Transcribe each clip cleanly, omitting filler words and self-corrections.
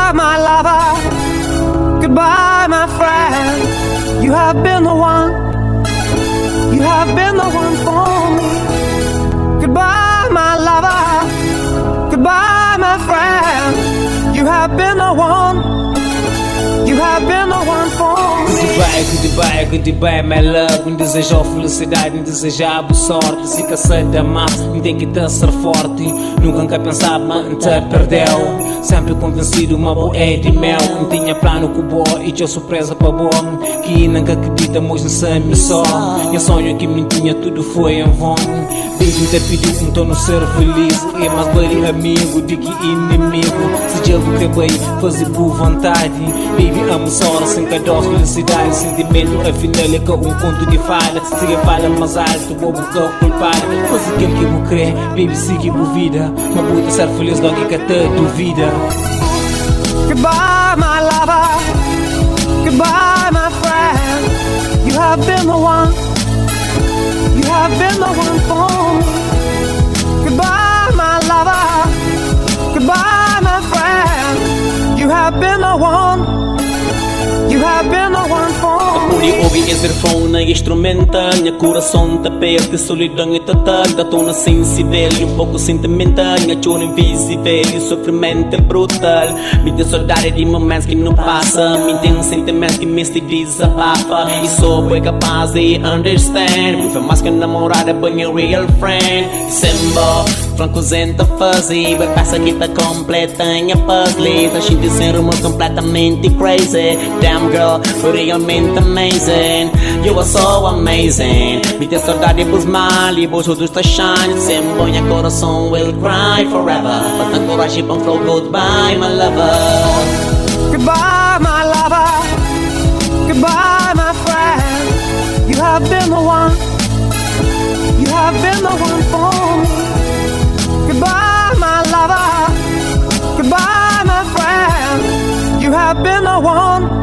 Goodbye, my lover. Goodbye, my friend. You have been the one. You have been the one for me. Goodbye, my lover. Goodbye, my friend. You have been the one. You have been the one for me. Goodbye, goodbye, goodbye, my love. Me desejou felicidade, me desejava boa sorte. Se cansei de amar, me tem que te ser forte. Nunca pensava em te perdeu. Sempre convencido, uma boa é de mel. Me tinha plano com boa e tinha surpresa para boa. Que nunca acredita, mas não sei me só. Meu sonho que me tinha, tudo foi em vão. Baby, te pediu um tono ser feliz. É mais bem amigo do que inimigo. Se eu que bem, fazer por vontade. Baby, amo só, sem cadós, felicidade. Sentimento, afinal é que um conto de fada. Se a fada mais alto, vou buscar culpado. Faz aquilo que eu vou crer, baby, siga a vida. Uma puta ser feliz, logo que te duvida. Goodbye, my lover. Goodbye, my friend. You have been the one. You have been the one for me. Goodbye, my lover. Goodbye, my friend. You have been the one. You have been the one for me. Puri ouvi esse refrão na instrumental. Minha coração te perde, solidão e total. Da tona sensível e pouco sentimental. Minha chora invisível e sofrimento é brutal. Me tem saudade de momentos que não passa. Me tem sentimentos que me se desabafa. E só foi capaz de understand. Foi mais que namorada, but your real friend. December, francosenta fuzzy. Vai passar que tá completa em a puzzle. Tá gente sem rumo completamente crazy. Damn girl, realmente amazing. You are so amazing. Me tem saudade pros mal e vos outros tá shine. Sempre minha coração will cry forever. But thank coragem pra flow. Goodbye, my lover. Goodbye, my lover. Goodbye, my friend. You have been the one. You have been the one for me. Goodbye, my lover. Goodbye, my friend. You have been the one.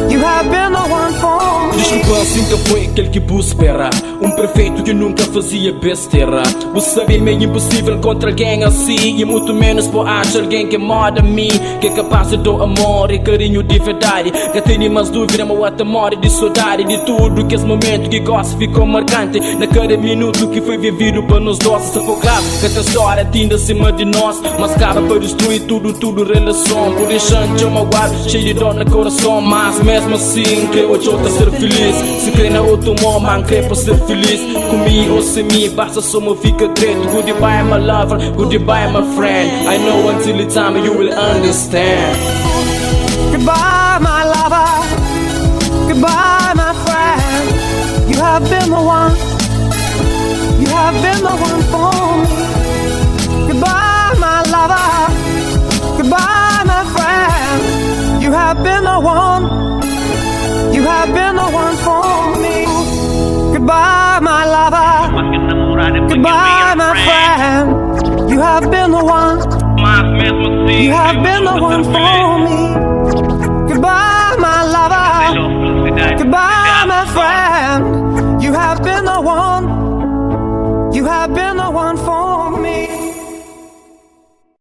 You have been the one for me. Desculpa, assim que foi aquele que vos espera. Perfeito que nunca fazia besteira. Você sabe meio impossível contra alguém assim. E muito menos por achar alguém que moda a mim. Que é capaz de dar amor e carinho de verdade. Que tem mais dúvida, mas até morre de saudade. De tudo que esse momento que gosto ficou marcante. Na cada minuto que foi vivido para nós dois. Se for grave, que essa história tinda acima de nós. Mas acaba para destruir tudo relação. Por deixando eu magoar, cheio de dor no coração. Mas mesmo assim, que eu estou a ser feliz. Se crê na outro amor, man, crê para ser feliz. Comigo ou sem mim, basta só me fica direito. Goodbye, my lover, goodbye, my friend. I know until the time you will understand. Goodbye, my lover. Goodbye, my friend. You have been the one. You have been the one for me. Goodbye, my lover. Goodbye, my friend. You have been the one. You have been the one for me. Goodbye, my lover. Goodbye, my friend. You have been the one. You have been the one for me.